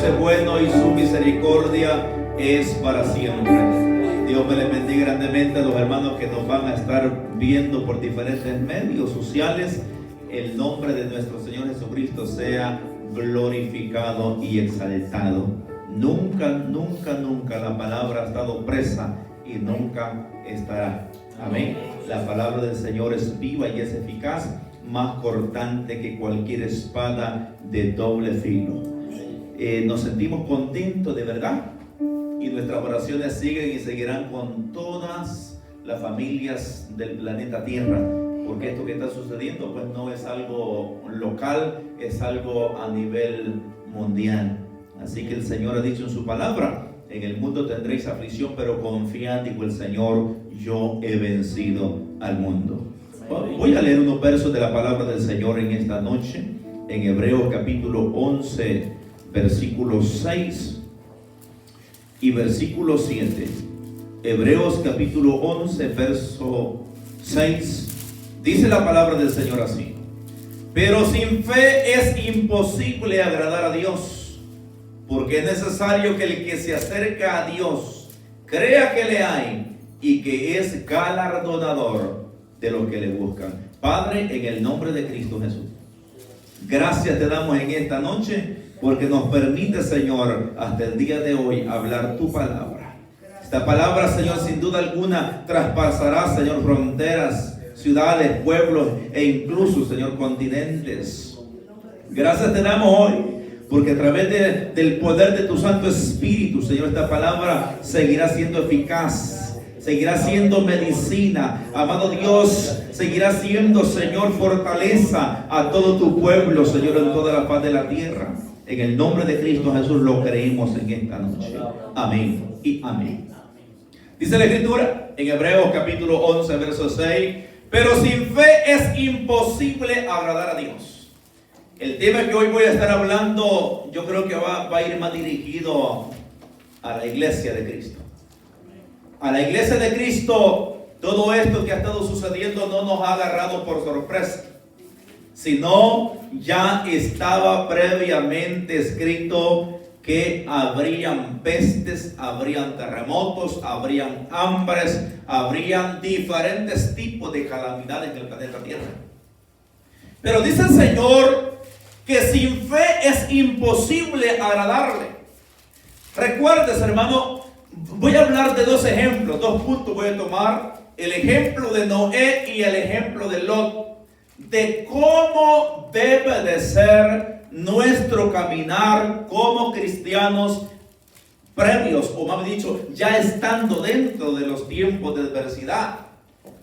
Dios es bueno y su misericordia es para siempre. Dios me les bendiga grandemente a los hermanos que nos van a estar viendo por diferentes medios sociales. El nombre de nuestro Señor Jesucristo sea glorificado y exaltado. Nunca, nunca, nunca la palabra ha estado presa y nunca estará. Amén. La palabra del Señor es viva y es eficaz, más cortante que cualquier espada de doble filo. Nos sentimos contentos de verdad y nuestras oraciones siguen y seguirán con todas las familias del planeta Tierra, porque esto que está sucediendo pues no es algo local, es algo a nivel mundial. Así que el Señor ha dicho en su palabra: en el mundo tendréis aflicción, pero confiad, dijo el Señor, yo he vencido al mundo. Voy a leer unos versos de la palabra del Señor en esta noche, en Hebreos capítulo 11, versículo 6 y versículo 7. Hebreos capítulo 11, verso 6. Dice la palabra del Señor así: pero sin fe es imposible agradar a Dios, porque es necesario que el que se acerca a Dios crea que le hay y que es galardonador de los que le buscan. Padre, en el nombre de Cristo Jesús, gracias te damos en esta noche porque nos permite, Señor, hasta el día de hoy hablar tu palabra. Esta palabra, Señor, sin duda alguna traspasará, Señor, fronteras, ciudades, pueblos e incluso, Señor, continentes. Gracias te damos hoy porque a través del poder de tu Santo Espíritu, Señor, esta palabra seguirá siendo eficaz, seguirá siendo medicina, amado Dios, seguirá siendo, Señor, fortaleza a todo tu pueblo, Señor, en toda la faz de la tierra. En el nombre de Cristo Jesús lo creímos en esta noche. Amén y amén. Dice la Escritura en Hebreos capítulo 11, verso 6: pero sin fe es imposible agradar a Dios. El tema que hoy voy a estar hablando, yo creo que va a ir más dirigido a la iglesia de Cristo. A la iglesia de Cristo, todo esto que ha estado sucediendo no nos ha agarrado por sorpresa, sino ya estaba previamente escrito que habrían pestes, habrían terremotos, habrían hambres, habrían diferentes tipos de calamidades en el planeta Tierra. Pero dice el Señor que sin fe es imposible agradarle. Recuerdes, hermano, voy a hablar de dos ejemplos, dos puntos voy a tomar: el ejemplo de Noé y el ejemplo de Lot, de cómo debe de ser nuestro caminar como cristianos previos, o más dicho, ya estando dentro de los tiempos de adversidad.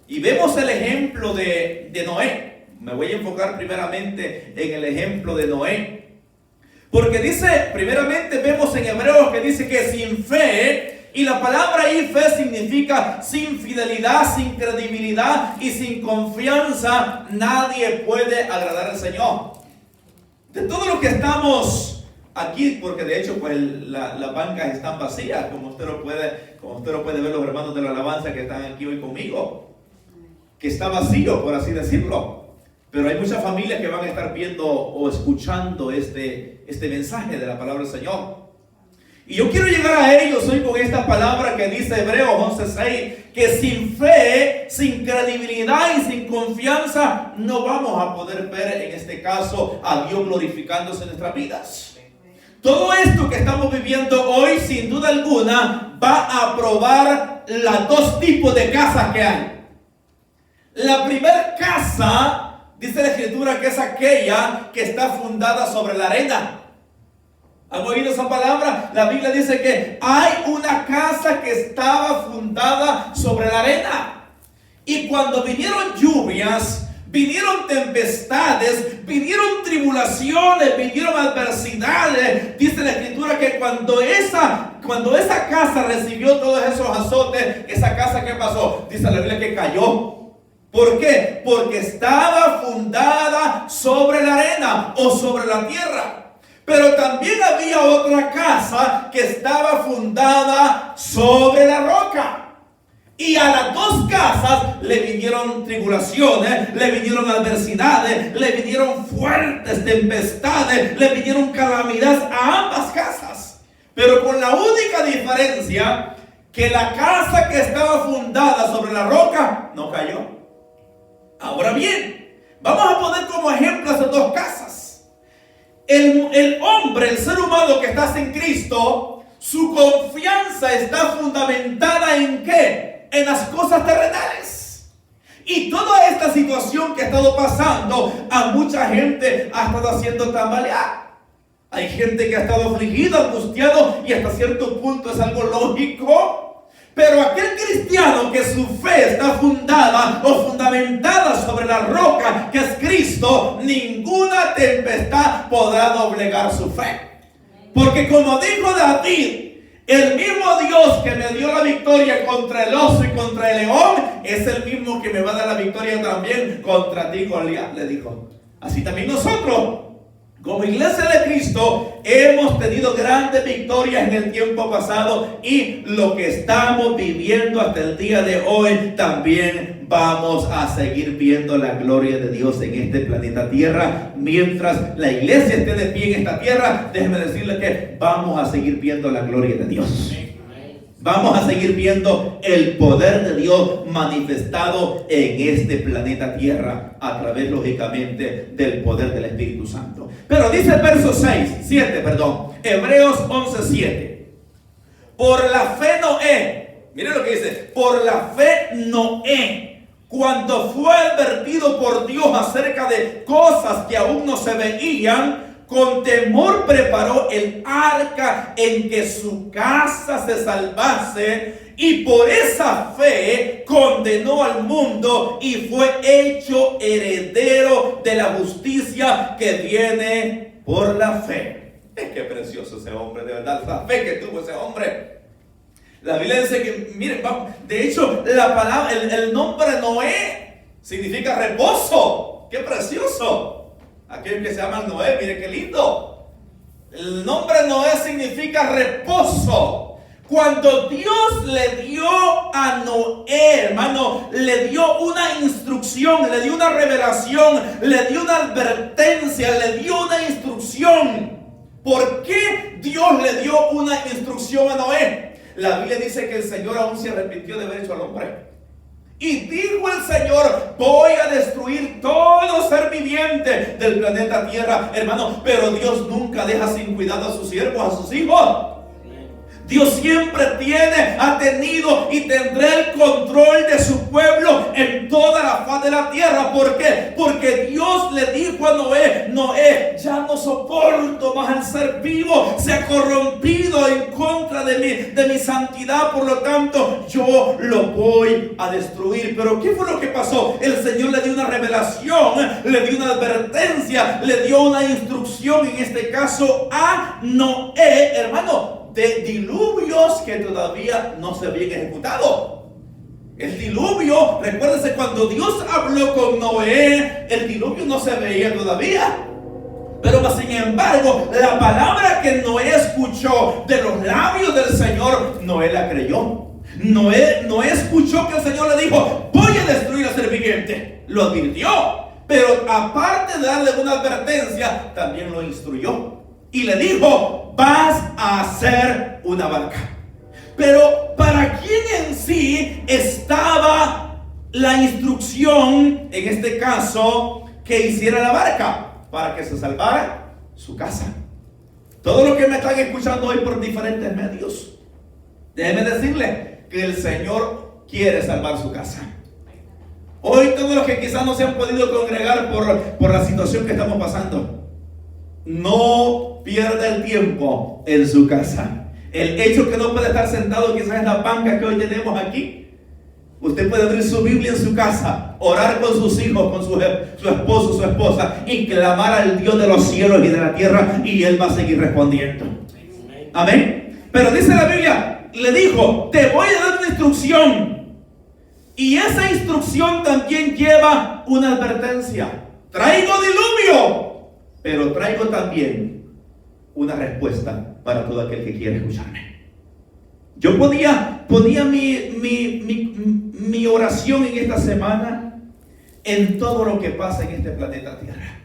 Y vemos el ejemplo de Noé. Me voy a enfocar primeramente en el ejemplo de Noé, porque dice, primeramente vemos en Hebreos que dice que sin fe, y la palabra ahí fe significa sin fidelidad, sin credibilidad y sin confianza, nadie puede agradar al Señor. De todo lo que estamos aquí, porque de hecho pues las bancas están vacías, como usted lo puede ver, los hermanos de la alabanza que están aquí hoy conmigo, que está vacío, por así decirlo. Pero hay muchas familias que van a estar viendo o escuchando este mensaje de la palabra del Señor. Y yo quiero llegar a ellos hoy con esta palabra que dice Hebreos 11:6, que sin fe, sin credibilidad y sin confianza no vamos a poder ver en este caso a Dios glorificándose en nuestras vidas. Todo esto que estamos viviendo hoy, sin duda alguna, va a probar los dos tipos de casas que hay. La primera casa, dice la Escritura, que es aquella que está fundada sobre la arena. ¿Han oído esa palabra? La Biblia dice que hay una casa que estaba fundada sobre la arena. Y cuando vinieron lluvias, vinieron tempestades, vinieron tribulaciones, vinieron adversidades, dice la Escritura que cuando esa casa recibió todos esos azotes, esa casa, ¿qué pasó? Dice la Biblia que cayó. ¿Por qué? Porque estaba fundada sobre la arena o sobre la tierra. Pero también había otra casa que estaba fundada sobre la roca. Y a las dos casas le vinieron tribulaciones, le vinieron adversidades, le vinieron fuertes tempestades, le vinieron calamidades a ambas casas. pero con la única diferencia que la casa que estaba fundada sobre la roca no cayó. Ahora bien, vamos a poner como ejemplo esas dos casas. El hombre, el ser humano que está sin Cristo, su confianza está fundamentada ¿en qué? En las cosas terrenales. Y toda esta situación que ha estado pasando, a mucha gente ha estado haciendo tambalear. Hay gente que ha estado afligido, angustiado, y hasta cierto punto es algo lógico. Pero aquel cristiano que su fe está fundada o fundamentada sobre la roca que es Cristo, ninguna tempestad podrá doblegar su fe. Porque como dijo David, el mismo Dios que me dio la victoria contra el oso y contra el león, es el mismo que me va a dar la victoria también contra ti, Goliat, le dijo. Así también nosotros, como iglesia de Cristo, hemos tenido grandes victorias en el tiempo pasado, y lo que estamos viviendo hasta el día de hoy, también vamos a seguir viendo la gloria de Dios en este planeta Tierra. Mientras la iglesia esté de pie en esta tierra, déjenme decirles que vamos a seguir viendo la gloria de Dios. Vamos a seguir viendo el poder de Dios manifestado en este planeta Tierra a través, lógicamente, del poder del Espíritu Santo. Pero dice el verso 7, Hebreos 11:7. Por la fe Noé, miren lo que dice, por la fe Noé, cuando fue advertido por Dios acerca de cosas que aún no se veían, con temor preparó el arca en que su casa se salvase, y por esa fe condenó al mundo y fue hecho heredero de la justicia que viene por la fe. Qué precioso ese hombre, de verdad, la fe que tuvo ese hombre. La Biblia dice que, miren, de hecho, la palabra, el nombre Noé significa reposo. ¡Qué precioso! Aquel que se llama Noé, mire qué lindo. El nombre Noé significa reposo. Cuando Dios le dio a Noé, hermano, le dio una instrucción, le dio una revelación, le dio una advertencia, le dio una instrucción. ¿Por qué Dios le dio una instrucción a Noé? La Biblia dice que el Señor aún se arrepintió de haber hecho al hombre. Y dijo el Señor, voy a destruir todo ser viviente del planeta Tierra, hermano. Pero Dios nunca deja sin cuidado a sus siervos, a sus hijos. Dios siempre ha tenido y tendrá el control de su pueblo en toda la faz de la tierra. ¿Por qué? Porque Dios le dijo a Noé, ya no soporto más al ser vivo, se ha corrompido en contra de mi santidad, por lo tanto yo lo voy a destruir. Pero ¿qué fue lo que pasó? El Señor le dio una revelación, le dio una advertencia, le dio una instrucción, en este caso a Noé, hermano, de diluvios que todavía no se habían ejecutado. El diluvio, recuérdense, cuando Dios habló con Noé, el diluvio no se veía todavía. Pero sin embargo, la palabra que Noé escuchó de los labios del Señor, Noé la creyó. Noé escuchó que el Señor le dijo, voy a destruir al ser viviente. Lo advirtió, pero aparte de darle una advertencia, también lo instruyó. Y le dijo, vas a hacer una barca. Pero ¿para quién en sí estaba la instrucción, en este caso, que hiciera la barca? Para que se salvara su casa. Todos los que me están escuchando hoy por diferentes medios, déjenme decirles que el Señor quiere salvar su casa. Hoy todos los que quizás no se han podido congregar por la situación que estamos pasando, no pierda el tiempo en su casa. El hecho que no puede estar sentado quizás en la banca que hoy tenemos aquí, usted puede abrir su Biblia en su casa, orar con sus hijos, con su esposo, su esposa, y clamar al Dios de los cielos y de la tierra, y Él va a seguir respondiendo. Amén. Pero dice la Biblia, le dijo, te voy a dar una instrucción, y esa instrucción también lleva una advertencia. Traigo diluvio, pero traigo también una respuesta para todo aquel que quiera escucharme. Yo ponía mi oración en esta semana en todo lo que pasa en este planeta Tierra.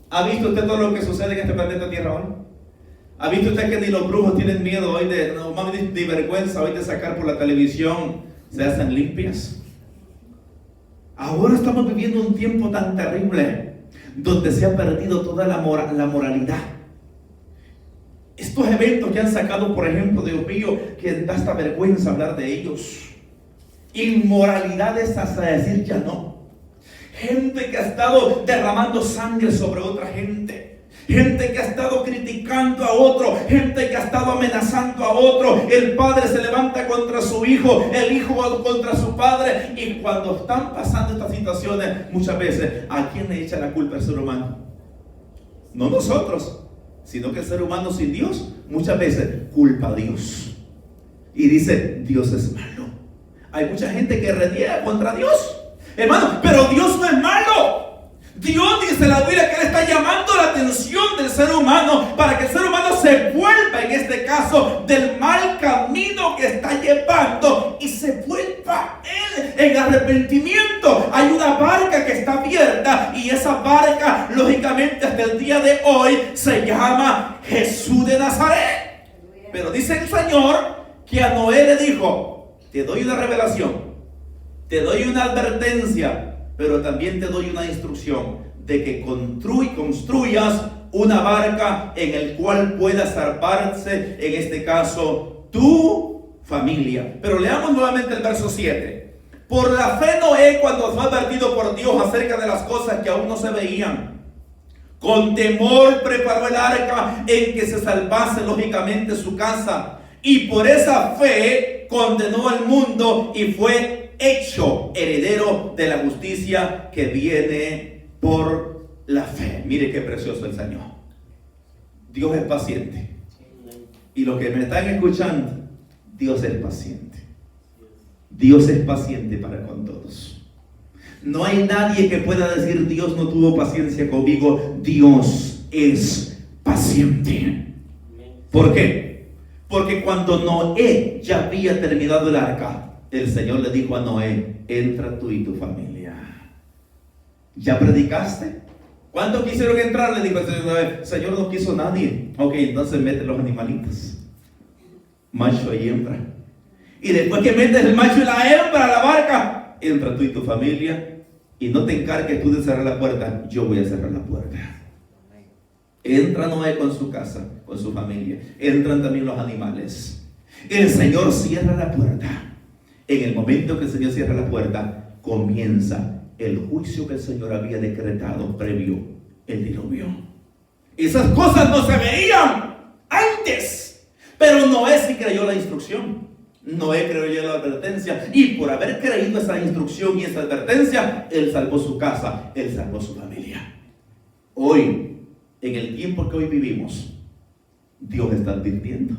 ¿Ha visto usted todo lo que sucede en este planeta Tierra hoy? ¿Ha visto usted que ni los brujos tienen miedo hoy no, ni vergüenza hoy de sacar por la televisión? Se hacen limpias. Ahora estamos viviendo un tiempo tan terrible donde se ha perdido toda la moralidad. Estos eventos que han sacado, por ejemplo, Dios mío, que da hasta vergüenza hablar de ellos. Inmoralidades hasta decir ya no. Gente que ha estado derramando sangre sobre otra gente. Gente que ha estado criticando a otro, gente que ha estado amenazando a otro. El padre se levanta contra su hijo, el hijo contra su padre. Y cuando están pasando estas situaciones, muchas veces, ¿a quién le echa la culpa el ser humano? No nosotros, sino que el ser humano sin Dios, muchas veces culpa a Dios. Y dice, Dios es malo. Hay mucha gente que reniega contra Dios, hermano, pero Dios no es malo. Dios dice en la Biblia que Él está llamando la atención del ser humano para que el ser humano se vuelva, en este caso, del mal camino que está llevando y se vuelva Él en arrepentimiento. Hay una barca que está abierta y esa barca, lógicamente, hasta el día de hoy se llama Jesús de Nazaret. Pero dice el Señor que a Noé le dijo: te doy una revelación, te doy una advertencia, pero también te doy una instrucción de que construyas una barca en el cual pueda salvarse, en este caso, tu familia. Pero leamos nuevamente el verso 7. Por la fe Noé, cuando fue advertido por Dios acerca de las cosas que aún no se veían, con temor preparó el arca en que se salvase lógicamente su casa. Y por esa fe condenó al mundo y fue hecho heredero de la justicia que viene por la fe. Mire qué precioso el Señor. Dios es paciente. Y los que me están escuchando, Dios es paciente. Dios es paciente para con todos. No hay nadie que pueda decir Dios no tuvo paciencia conmigo. Dios es paciente. ¿Por qué? Porque cuando Noé ya había terminado el arca, el Señor le dijo a Noé: entra tú y tu familia. ¿Ya predicaste? ¿Cuántos quisieron entrar? Le dijo el Señor Noé: Señor, no quiso nadie. Ok, entonces mete los animalitos, macho y hembra. Y después que metes el macho y la hembra a la barca, entra tú y tu familia. Y no te encargues tú de cerrar la puerta, yo voy a cerrar la puerta. Entra Noé con su casa, con su familia. Entran también los animales. El Señor cierra la puerta. En el momento que el Señor cierra la puerta, comienza el juicio que el Señor había decretado previo el diluvio. Esas cosas no se veían antes, pero Noé sí creyó la instrucción. Noé creyó la advertencia, y por haber creído esa instrucción y esa advertencia, él salvó su casa, él salvó su familia. Hoy, en el tiempo que hoy vivimos, Dios está advirtiendo.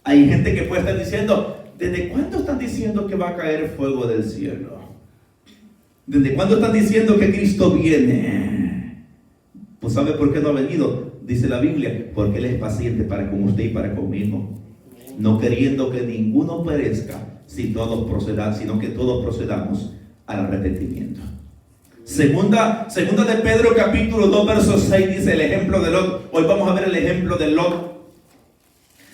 Hay gente que puede estar diciendo: ¿desde cuándo están diciendo que va a caer fuego del cielo? ¿Desde cuándo están diciendo que Cristo viene? Pues ¿sabe por qué no ha venido? Dice la Biblia: porque Él es paciente para con usted y para conmigo, no queriendo que ninguno perezca, sino que todos procedamos al arrepentimiento. Segunda de Pedro capítulo 2 verso 6 dice el ejemplo de Lot. Hoy vamos a ver el ejemplo de Lot.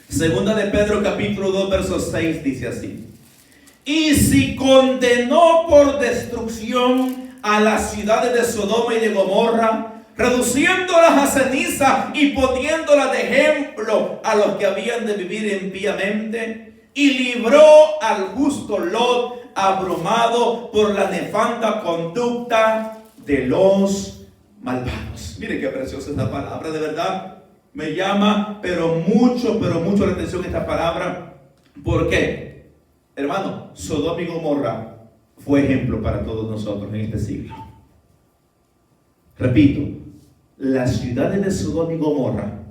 Segunda de Pedro capítulo 2 verso 6 dice así: y si condenó por destrucción a las ciudades de Sodoma y de Gomorra, reduciéndolas a ceniza y poniéndolas de ejemplo a los que habían de vivir impíamente, y libró al justo Lot, abrumado por la nefanda conducta de los malvados. Mire qué preciosa esta palabra, de verdad. Me llama pero mucho la atención esta palabra. ¿Por qué? Hermano, Sodoma y Gomorra fue ejemplo para todos nosotros en este siglo. Repito, las ciudades de Sodoma y Gomorra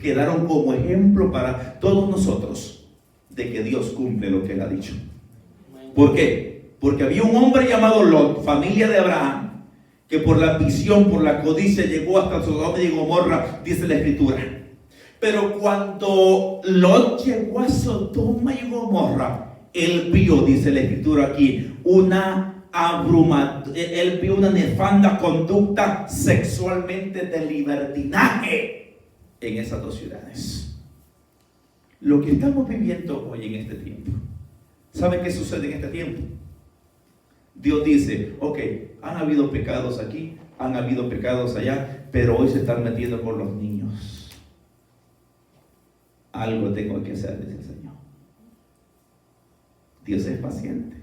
quedaron como ejemplo para todos nosotros de que Dios cumple lo que Él ha dicho. ¿Por qué? Porque había un hombre llamado Lot, familia de Abraham, que por la ambición, por la codicia, llegó hasta Sodoma y Gomorra, dice la Escritura. Pero cuando Lot llegó a Sodoma y Gomorra, él vio, dice la Escritura aquí, él vio una nefanda conducta sexualmente de libertinaje. en esas dos ciudades. Lo que estamos viviendo hoy en este tiempo, ¿sabe qué sucede en este tiempo? Dios dice, ok, han habido pecados aquí, han habido pecados allá, pero hoy se están metiendo con los niños. Algo tengo que hacer, dice el Señor. Dios es paciente,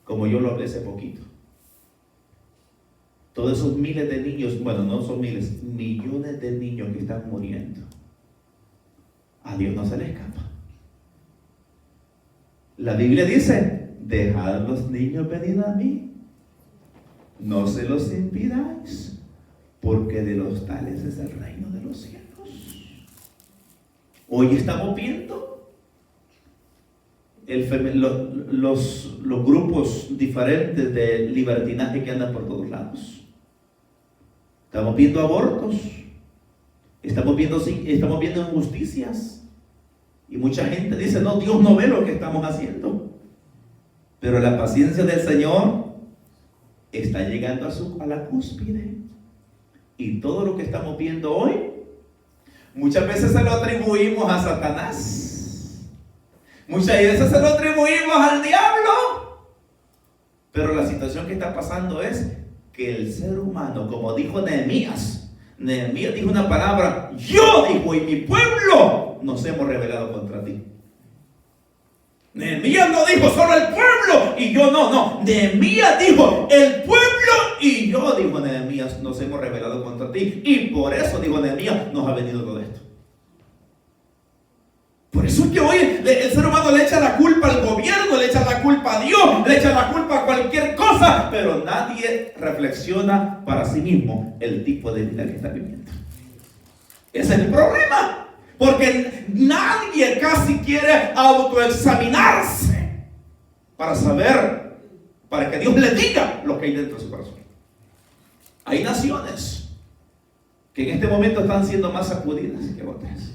como yo lo hablé hace poquito. Todos esos miles de niños, bueno, no son miles, millones de niños que están muriendo, a Dios no se le escapa. La Biblia dice, dejad a los niños venir a mí, no se los impidáis, porque de los tales es el reino de los cielos. Hoy estamos viendo los grupos diferentes de libertinaje que andan por todos lados. Estamos viendo abortos, estamos viendo injusticias, y mucha gente dice, no, Dios no ve lo que estamos haciendo. Pero la paciencia del Señor está llegando a la cúspide, y todo lo que estamos viendo hoy muchas veces se lo atribuimos a Satanás, muchas veces se lo atribuimos al diablo, pero la situación que está pasando es que el ser humano, como dijo Nehemías dijo una palabra, yo dijo, y mi pueblo nos hemos rebelado contra ti. Nehemías no dijo solo el pueblo y yo no. Nehemías dijo el pueblo y yo, dijo Nehemías, nos hemos rebelado contra ti. Y por eso, dijo Nehemías, nos ha venido todo esto. Por eso es que hoy el ser humano le echa la culpa al gobierno, le echa la culpa a Dios, le echa la culpa a cualquier cosa, pero nadie reflexiona para sí mismo el tipo de vida que está viviendo. Ese es el problema. Porque nadie casi quiere autoexaminarse para saber, para que Dios le diga lo que hay dentro de su corazón. Hay naciones que en este momento están siendo más sacudidas que otras.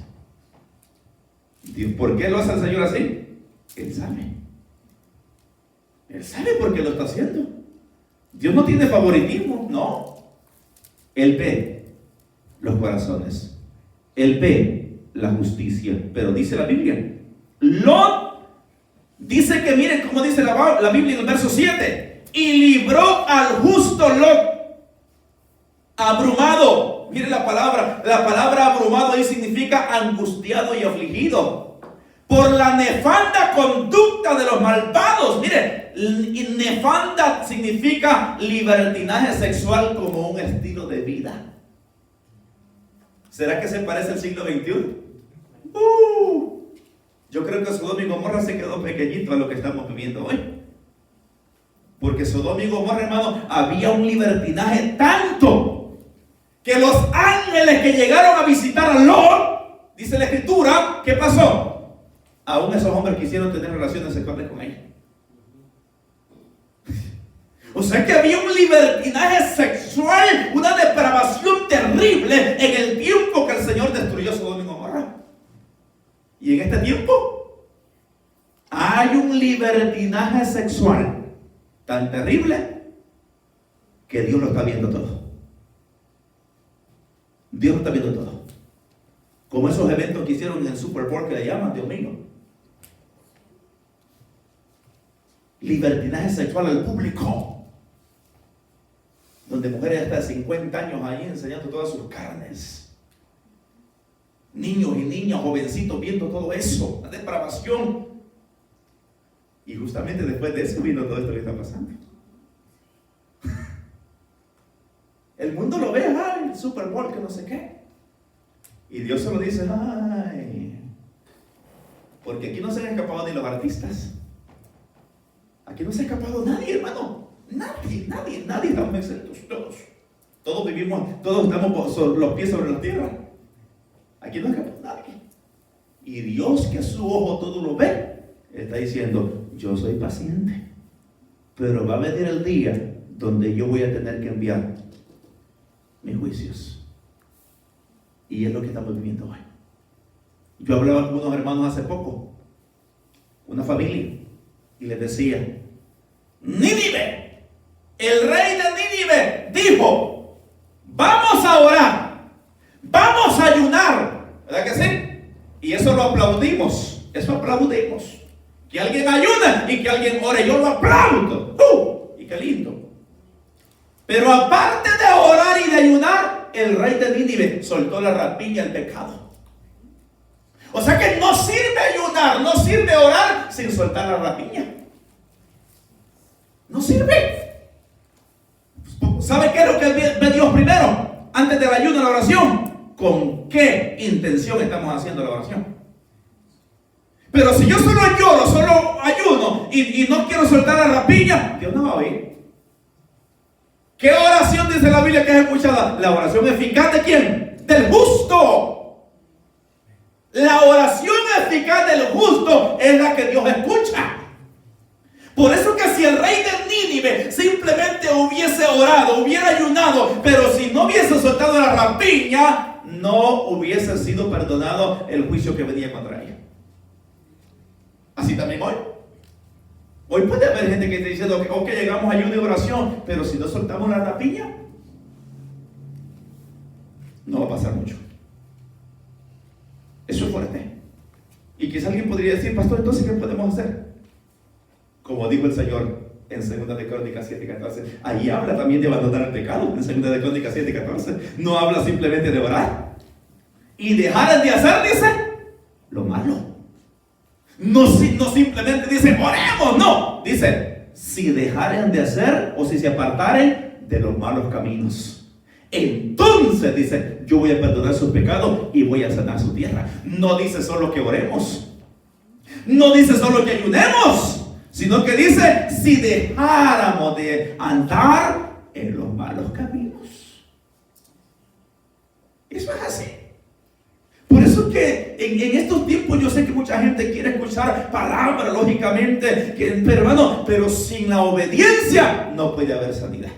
¿Por qué lo hace el Señor así? Él sabe. Él sabe por qué lo está haciendo. Dios no tiene favoritismo, no. Él ve los corazones. Él ve la justicia. Pero dice la Biblia, Lot dice que, miren cómo dice la Biblia en el verso 7, y libró al justo Lot abrumado. Miren la palabra abrumado ahí significa angustiado y afligido por la nefanda conducta de los malvados. Miren, nefanda significa libertinaje sexual como un estilo de vida. ¿Será que se parece al siglo XXI? Yo creo que Sodoma y Gomorra se quedó pequeñito a lo que estamos viviendo hoy. Porque Sodoma y Gomorra, hermano, había un libertinaje tanto que los ángeles que llegaron a visitar a Lot, dice la Escritura, ¿qué pasó? Aún esos hombres quisieron tener relaciones sexuales con ella. O sea que había un libertinaje sexual, una depravación terrible en el tiempo que el Señor destruyó Sodoma y Gomorra. Y en este tiempo hay un libertinaje sexual tan terrible que Dios lo está viendo todo. Dios lo está viendo todo. Como esos eventos que hicieron en el Super Bowl que le llaman, Dios mío. Libertinaje sexual al público, donde mujeres hasta de 50 años ahí enseñando todas sus carnes. Niños y niñas, jovencitos viendo todo eso, la depravación. Y justamente después de eso vino todo esto que está pasando. El mundo lo ve, ay, el Super Bowl, que no sé qué. Y Dios se lo dice, ay, porque aquí no se han escapado ni los artistas. Aquí no se ha escapado nadie, hermano. Nadie estamos exentos, todos vivimos, todos estamos los pies sobre la tierra. Aquí no escapó nadie. Y Dios, que a su ojo todo lo ve, está diciendo, yo soy paciente, pero va a venir el día donde yo voy a tener que enviar mis juicios. Y es lo que estamos viviendo hoy. Yo hablaba con unos hermanos hace poco, una familia, y les decía, Nínive, el rey de Nínive dijo, vamos a orar, vamos aplaudimos. Eso aplaudimos. Que alguien ayude y que alguien ore, yo lo aplaudo. Y qué lindo. Pero aparte de orar y de ayunar, el rey de Nínive soltó la rapiña, el pecado. O sea que no sirve ayunar, no sirve orar sin soltar la rapiña. No sirve. ¿Sabe qué es lo que ve Dios primero? Antes del ayuno y la oración. ¿Con qué intención estamos haciendo la oración? Pero si yo solo lloro, solo ayuno y no quiero soltar la rapiña, Dios no va a oír. ¿Qué oración dice la Biblia que es escuchada? La oración eficaz ¿de quién? Del justo. La oración eficaz del justo es la que Dios escucha. Por eso que si el rey de Nínive simplemente hubiese orado, hubiera ayunado, pero si no hubiese soltado la rapiña, no hubiese sido perdonado el juicio que venía contra ella. Así también hoy. Hoy puede haber gente que está diciendo que llegamos a ayuno y oración, pero si no soltamos la rapiña, no va a pasar mucho. Eso es fuerte. Y quizás alguien podría decir, pastor, entonces ¿qué podemos hacer? Como dijo el Señor en 2 de Crónicas 7:14. Ahí habla también de abandonar el pecado. En 2 de Crónicas 7:14. No habla simplemente de orar. Y dejar de hacer, dice, lo malo. No simplemente dice, oremos, no. Dice, si dejaren de hacer o si se apartaren de los malos caminos. Entonces, dice, yo voy a perdonar sus pecados y voy a sanar su tierra. No dice solo que oremos. No dice solo que ayunemos. Sino que dice, si dejáramos de andar en los malos caminos. Eso es así. Por eso que en estos tiempos yo sé que mucha gente quiere escuchar palabras, lógicamente, pero hermano, pero sin la obediencia no puede haber sanidad.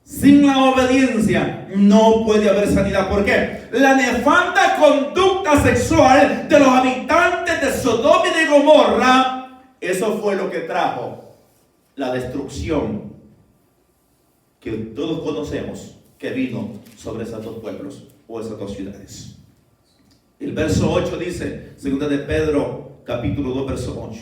Sin la obediencia no puede haber sanidad. ¿Por qué? La nefanda conducta sexual de los habitantes de Sodoma y de Gomorra, eso fue lo que trajo la destrucción que todos conocemos que vino sobre esos dos pueblos o esas dos ciudades. El verso 8 dice, 2 de Pedro capítulo 2 verso 8,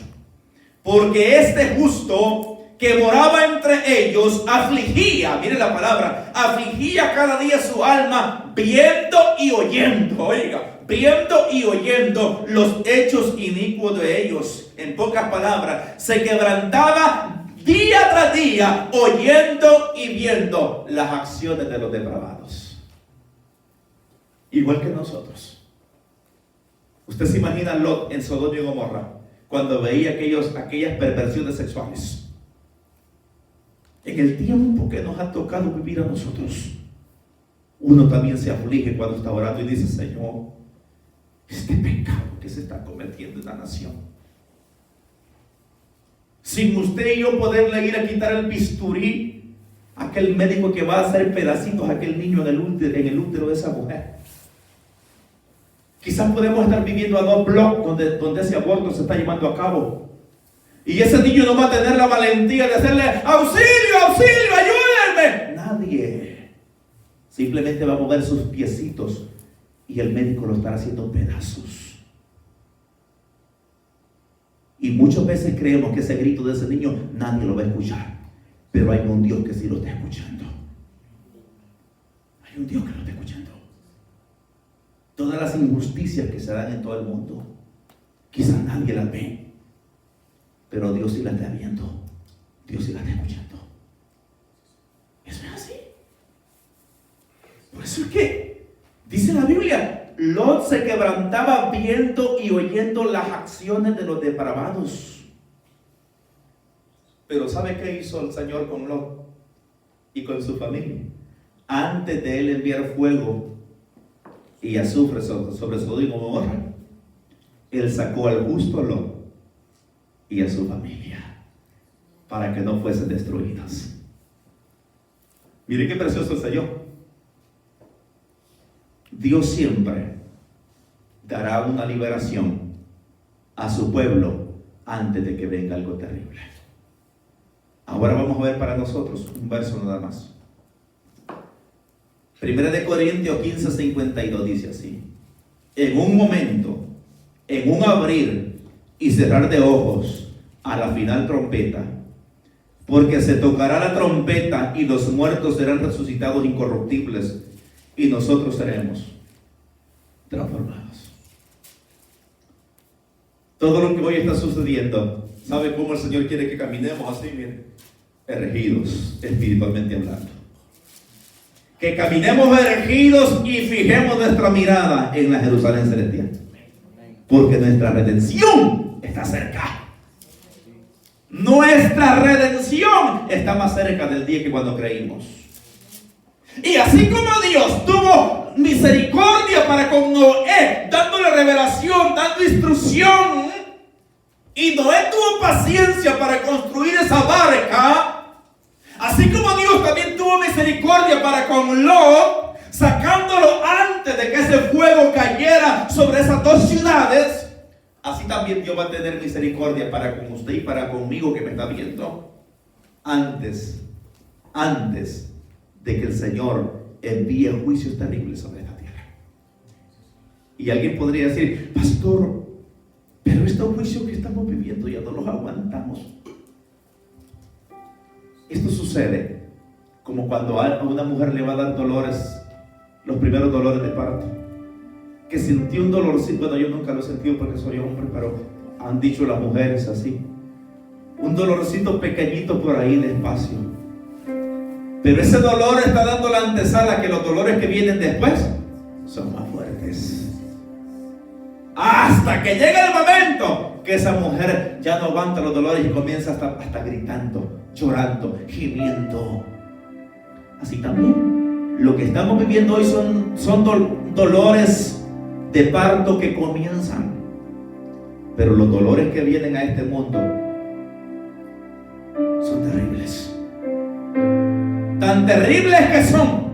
porque este justo que moraba entre ellos afligía, mire la palabra, afligía cada día su alma viendo y oyendo, oiga, viendo y oyendo los hechos inicuos de ellos. En pocas palabras, se quebrantaba día tras día oyendo y viendo las acciones de los depravados. Igual que nosotros. Usted se imagina a Lot en Sodoma y Gomorra cuando veía aquellas perversiones sexuales. En el tiempo que nos ha tocado vivir a nosotros, uno también se aflige cuando está orando y dice, Señor, este pecado que se está cometiendo en la nación, sin usted y yo poderle ir a quitar el bisturí a aquel médico que va a hacer pedacitos a aquel niño en el útero de esa mujer. Quizás podemos estar viviendo a 2 bloques donde ese aborto se está llevando a cabo. Y ese niño no va a tener la valentía de hacerle auxilio, auxilio, ayúdenme. Nadie. Simplemente va a mover sus piecitos y el médico lo estará haciendo pedazos. Y muchas veces creemos que ese grito de ese niño nadie lo va a escuchar. Pero hay un Dios que sí lo está escuchando. Hay un Dios que lo está escuchando. Todas las injusticias que se dan en todo el mundo, quizás nadie las ve. Pero Dios sí la está viendo. Dios sí la está escuchando. Eso es así. Por eso es que dice la Biblia, Lot se quebrantaba viendo y oyendo las acciones de los depravados. Pero ¿sabe qué hizo el Señor con Lot y con su familia? Antes de él enviar fuego y azufre sobre Sodoma y Gomorra, él sacó al justo Lot y a su familia para que no fuesen destruidos. Mire qué precioso el Señor. Dios siempre dará una liberación a su pueblo antes de que venga algo terrible. Ahora vamos a ver para nosotros un verso nada más. 1 Corintios 15:52 dice así: en un momento, en un abrir y cerrar de ojos a la final trompeta, porque se tocará la trompeta y los muertos serán resucitados incorruptibles y nosotros seremos transformados. Todo lo que hoy está sucediendo, ¿sabe cómo el Señor quiere que caminemos así? Miren, erguidos espiritualmente hablando. Que caminemos erguidos y fijemos nuestra mirada en la Jerusalén celestial, porque nuestra redención está cerca. Nuestra redención está más cerca del día que cuando creímos. Y así como Dios tuvo misericordia para con Noé, dándole revelación, dando instrucción, y Noé tuvo paciencia para construir esa barca, así como Dios también tuvo misericordia para con Lot, sacándolo antes de que ese fuego cayera sobre esas dos ciudades, así también Dios va a tener misericordia para con usted y para conmigo que me está viendo, antes de que el Señor envíe juicios terribles sobre esta tierra. Y alguien podría decir: pastor, pero estos juicios que estamos viviendo ya no los aguantamos. Esto sucede como cuando a una mujer le va a dar dolores, los primeros dolores de parto, que sintió un dolorcito. Bueno, yo nunca lo he sentido porque soy hombre, pero han dicho las mujeres así, un dolorcito pequeñito por ahí despacio. Pero ese dolor está dando la antesala que los dolores que vienen después son más fuertes. Hasta que llega el momento que esa mujer ya no aguanta los dolores y comienza hasta gritando, llorando, gimiendo. Así también lo que estamos viviendo hoy son dolores de parto que comienzan. Pero los dolores que vienen a este mundo son terribles. Tan terribles que son,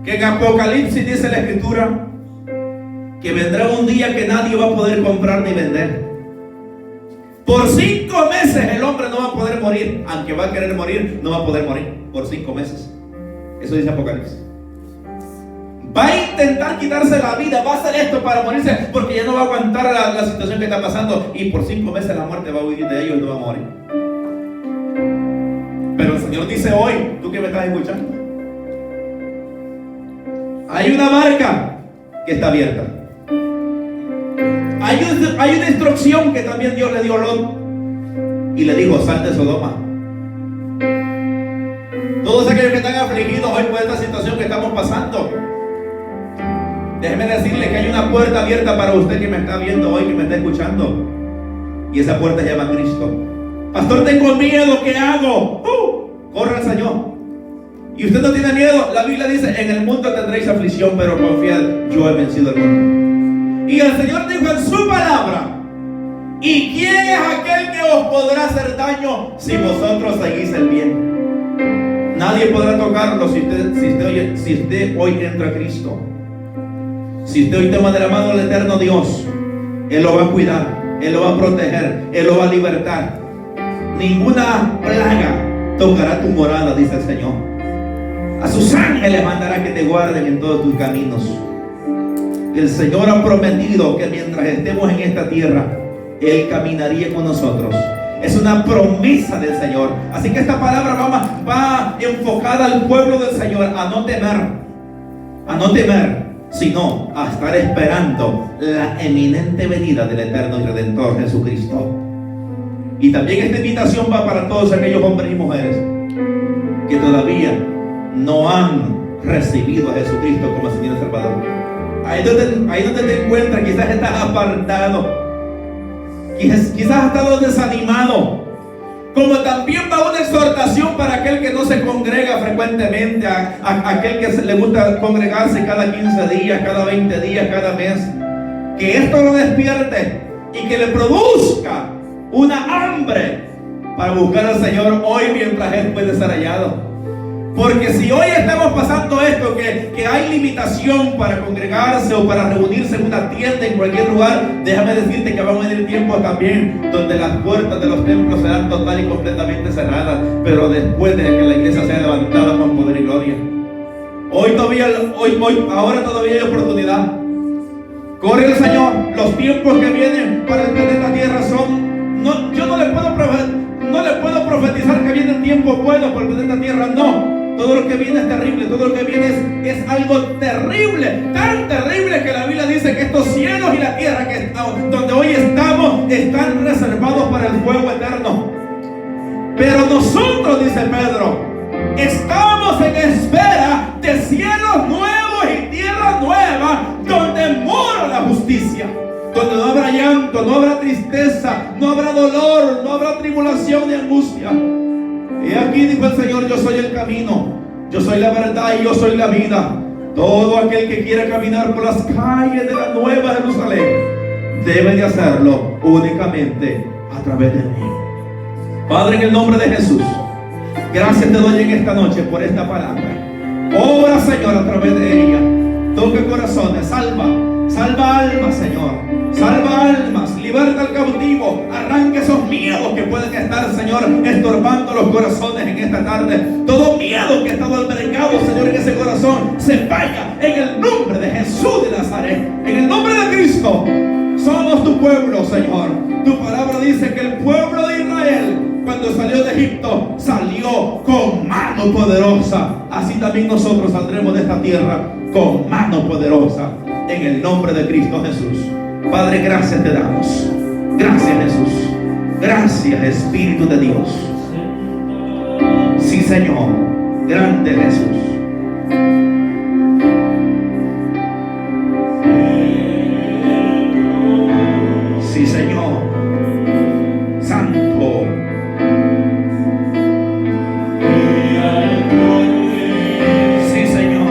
que en Apocalipsis dice la Escritura que vendrá un día que nadie va a poder comprar ni vender. Por 5 meses el hombre no va a poder morir. Aunque va a querer morir, no va a poder morir por 5 meses. Eso dice Apocalipsis. Va a intentar quitarse la vida, va a hacer esto para morirse, porque ya no va a aguantar la situación que está pasando, y por 5 meses la muerte va a huir de ellos y no va a morir. Pero el Señor dice hoy, tú que me estás escuchando, hay una barca que está abierta. Hay una instrucción que también Dios le dio a Lot, y le dijo: sal de Sodoma. Todos aquellos que están afligidos hoy por esta situación que estamos pasando, déjeme decirle que hay una puerta abierta para usted que me está viendo hoy, que me está escuchando, y esa puerta se llama Cristo. Pastor, tengo miedo, ¿qué hago? Corre al Señor. Y usted no tiene miedo. La Biblia dice: en el mundo tendréis aflicción, pero confiad, yo he vencido el mundo. Y el Señor dijo en su palabra: ¿y quién es aquel que os podrá hacer daño si vosotros seguís el bien? Nadie podrá tocarlo si usted hoy entra a Cristo. Si usted hoy toma de la mano al eterno Dios, Él lo va a cuidar, Él lo va a proteger, Él lo va a libertar. Ninguna plaga tocará tu morada, dice el Señor. A sus ángeles mandará que te guarden en todos tus caminos. El Señor ha prometido que mientras estemos en esta tierra, Él caminaría con nosotros. Es una promesa del Señor. Así que esta palabra va enfocada al pueblo del Señor, a no temer, sino a estar esperando la eminente venida del eterno y redentor Jesucristo. Y también esta invitación va para todos aquellos hombres y mujeres que todavía no han recibido a Jesucristo como Señor y Salvador. Ahí donde te encuentras, quizás estás apartado, quizás has estado desanimado. Como también va una exhortación para aquel que no se congrega frecuentemente, a aquel que le gusta congregarse cada 15 días, cada 20 días, cada mes. Que esto lo despierte y que le produzca una hambre para buscar al Señor hoy mientras Él puede ser hallado. Porque si hoy estamos pasando esto, que hay limitación para congregarse o para reunirse en una tienda, en cualquier lugar, déjame decirte que van a venir tiempos también donde las puertas de los templos serán total y completamente cerradas, pero después de que la iglesia sea levantada con poder y gloria. Ahora todavía hay oportunidad. Gloria al Señor. Los tiempos que vienen para el planeta Tierra son, no, yo no le puedo profetizar que vienen tiempos buenos para el planeta Tierra, no. Todo lo que viene es terrible, todo lo que viene es algo terrible, tan terrible que la Biblia dice que estos cielos y la tierra donde hoy estamos están reservados para el fuego eterno. Pero nosotros, dice Pedro, estamos en espera de cielos nuevos y tierra nueva donde mora la justicia, donde no habrá llanto, no habrá tristeza, no habrá dolor, no habrá tribulación ni angustia. Y aquí dijo el Señor: yo soy el camino, yo soy la verdad y yo soy la vida. Todo aquel que quiera caminar por las calles de la Nueva Jerusalén debe de hacerlo únicamente a través de mí. Padre, en el nombre de Jesús, gracias te doy en esta noche por esta palabra. Obra, Señor, a través de ella. Toca corazones, salva almas, Señor. Salva almas, liberta al cautivo, arranca esos miedos que pueden estar, Señor, estorbando los corazones en esta tarde. Todo miedo que ha estado albergado, Señor, en ese corazón, se vaya en el nombre de Jesús de Nazaret. En el nombre de Cristo, somos tu pueblo, Señor. Tu palabra dice que el pueblo de Israel, cuando salió de Egipto, salió con mano poderosa. Así también nosotros saldremos de esta tierra con mano poderosa, en el nombre de Cristo Jesús. Padre, gracias te damos. Gracias, Jesús. Gracias, Espíritu de Dios. Sí, Señor. Grande Jesús. Sí, Señor. Santo. Sí, Señor.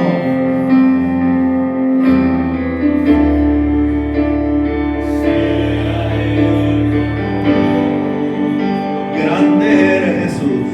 Grande eres, Jesús.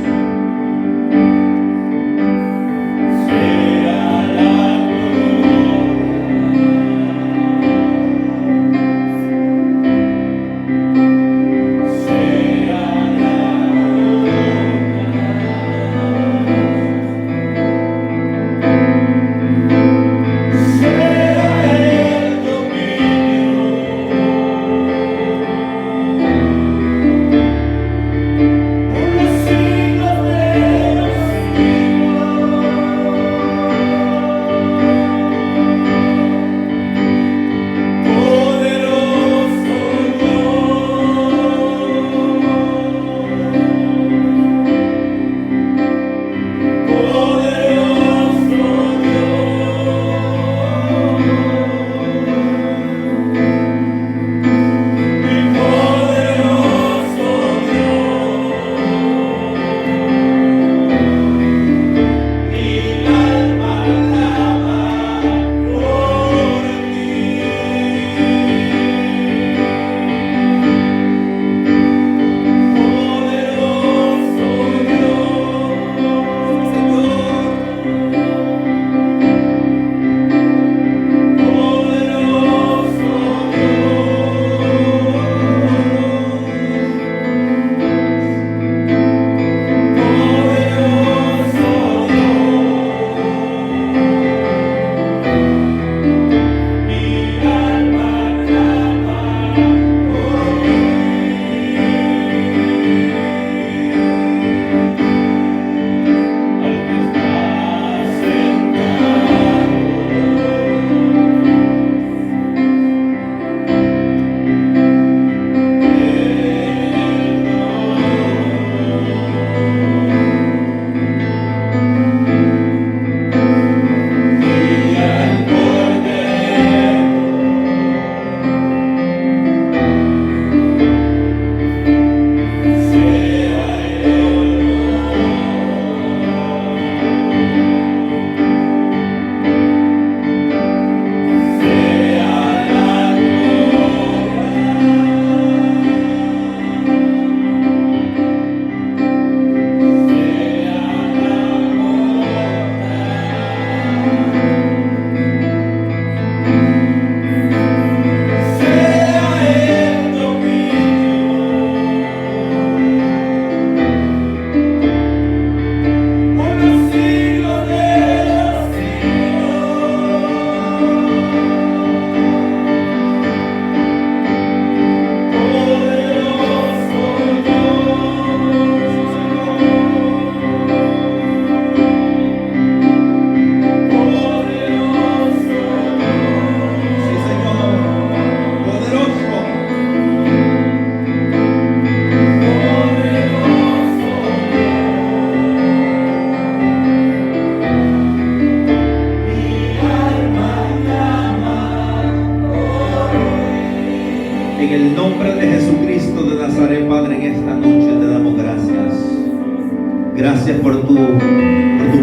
Gracias por tu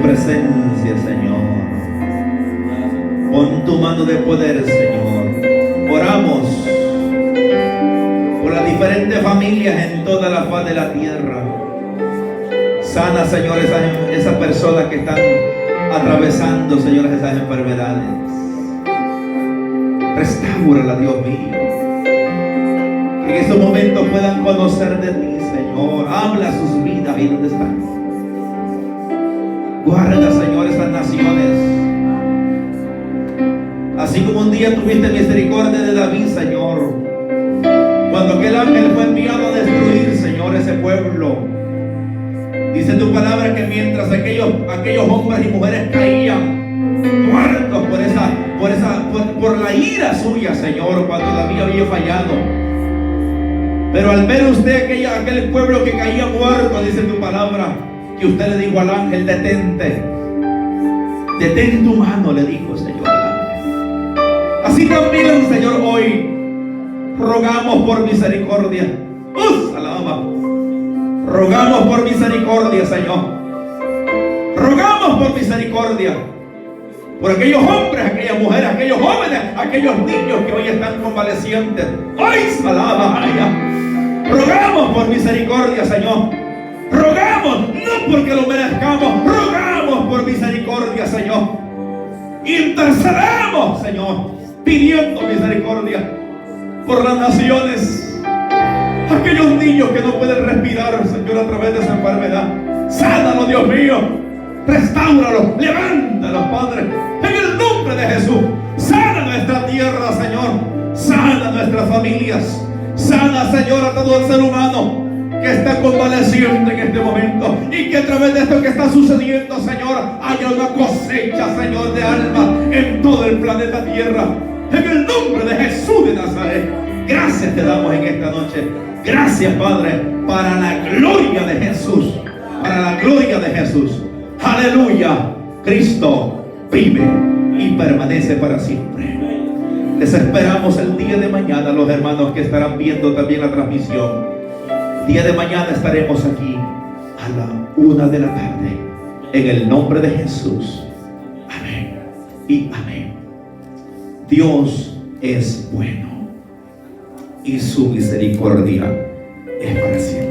presencia, Señor. Pon tu mano de poder, Señor. Oramos por las diferentes familias en toda la faz de la tierra. Sana, Señor, esas personas que están atravesando, Señor, esas enfermedades. Restáurala, Dios mío. Que en estos momentos puedan conocer de ti, Señor. Habla sus vidas ahí donde están. Guarda, Señor, esas naciones. Así como un día tuviste misericordia de David, Señor, cuando aquel ángel fue enviado a destruir, Señor, ese pueblo. Dice tu palabra que mientras aquellos hombres y mujeres caían muertos por la ira suya, Señor, cuando David había fallado. Pero al ver usted aquel pueblo que caía muerto, dice tu palabra, que usted le dijo al ángel: detente, detén tu mano, le dijo, Señor, al ángel. Así también, Señor, hoy rogamos por misericordia. Alaba. Rogamos por misericordia, Señor. Rogamos por misericordia por aquellos hombres, aquellas mujeres, aquellos jóvenes, aquellos niños que hoy están convalecientes. Hoy, alaba, rogamos por misericordia, Señor. Rogamos, no porque lo merezcamos, rogamos por misericordia, Señor. Intercedemos, Señor, pidiendo misericordia por las naciones. Aquellos niños que no pueden respirar, Señor, a través de esa enfermedad. Sánalo, Dios mío. Restáuralo, levántalo, Padre, en el nombre de Jesús. Sana nuestra tierra, Señor. Sana nuestras familias. Sana, Señor, a todo el ser humano que está convaleciente en este momento, y que a través de esto que está sucediendo, Señor, haya una cosecha, Señor, de alma en todo el planeta Tierra. En el nombre de Jesús de Nazaret, gracias te damos en esta noche. Gracias, Padre, para la gloria de Jesús. Para la gloria de Jesús. Aleluya. Cristo vive y permanece para siempre. Les esperamos el día de mañana, los hermanos que estarán viendo también la transmisión. El día de mañana estaremos aquí a la 1 de la tarde. En el nombre de Jesús. Amén y amén. Dios es bueno y su misericordia es para siempre.